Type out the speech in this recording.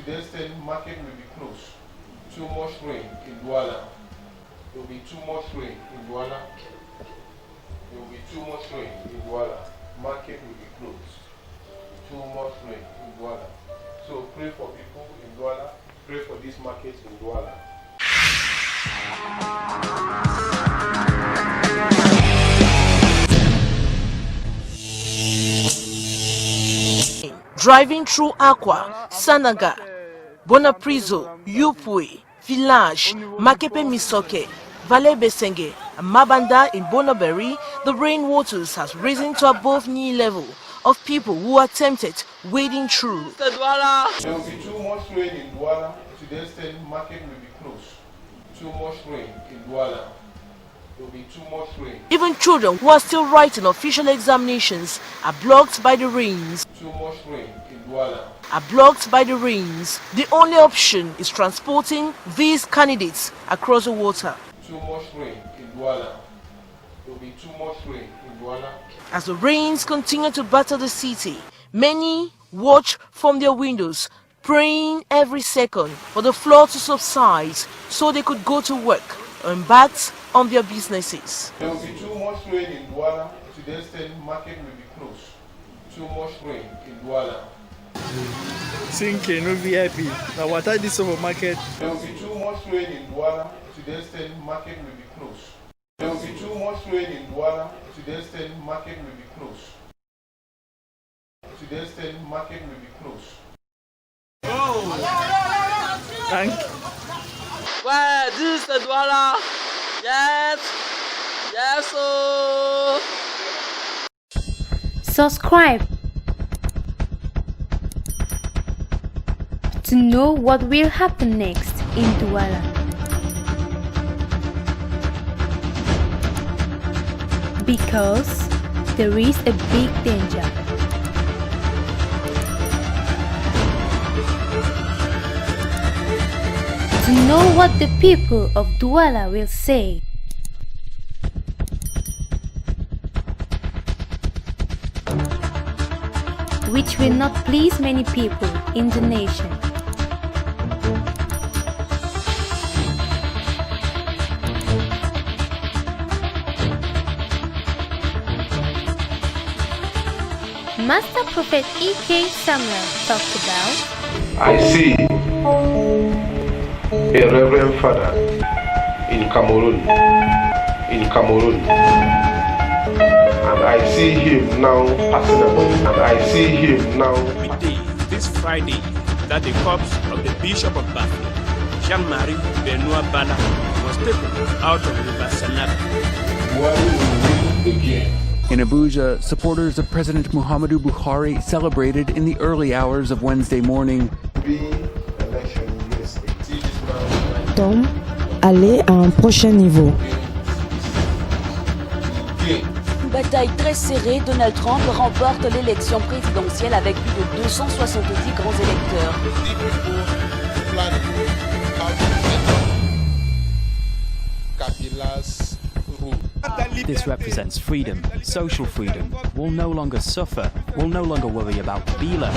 to the extent market will be closed. Too much rain in Douala. There will be too much rain in Douala. There will be too much rain in Douala. Market will be closed. Too much rain in Douala. So pray for people in Douala. Pray for this market in Douala. Driving through Aqua, Sanaga, Bonaprizo, Yupui, Village, Makepe Misoke, Valley Besenge, and Mabanda in Bonaberi, the rainwaters has risen to above knee level of people who attempted wading through. There will be too much rain in Douala to the extent market will be closed. Too much rain in Douala. There will be too much rain. Even children who are still writing official examinations are blocked by the rains. Too much rain in Douala. Are blocked by the rains. The only option is transporting these candidates across the water. Too much rain in Douala. There will be too much rain in Douala. As the rains continue to batter the city, many watch from their windows, praying every second for the flood to subside so they could go to work or embark on their businesses. There will be too much rain in Douala to the extent market will be closed. Too much rain in Douala. Sinking, no VIP. Now what are this supermarket? There will be too much rain in Douala to the extent market will be closed. There will be too much rain in Douala to the extent market will be closed. To the extent market will be closed. Oh! Thank you. Ouais, this is Douala. Yes. Yes, oh. Subscribe to know what will happen next in Douala. Because there is a big danger. To know what the people of Douala will say. Which will not please many people in the nation. Master Prophet E.K. Samuel talked about, I see a Reverend Father in Cameroon, and I see him now passing away, and I see him now. Midday, this Friday, that the corpse of the Bishop of Bafia, Jean-Marie Benoit Bala, was taken out of River Sanaga. Where we will begin. In Abuja, supporters of President Muhammadu Buhari celebrated in the early hours of Wednesday morning. Tom, aller à un prochain niveau. Bataille très serrée, Donald Trump remporte l'élection présidentielle avec plus de 270 grands électeurs. This represents freedom, social freedom. We'll no longer suffer. We'll no longer worry about Bila.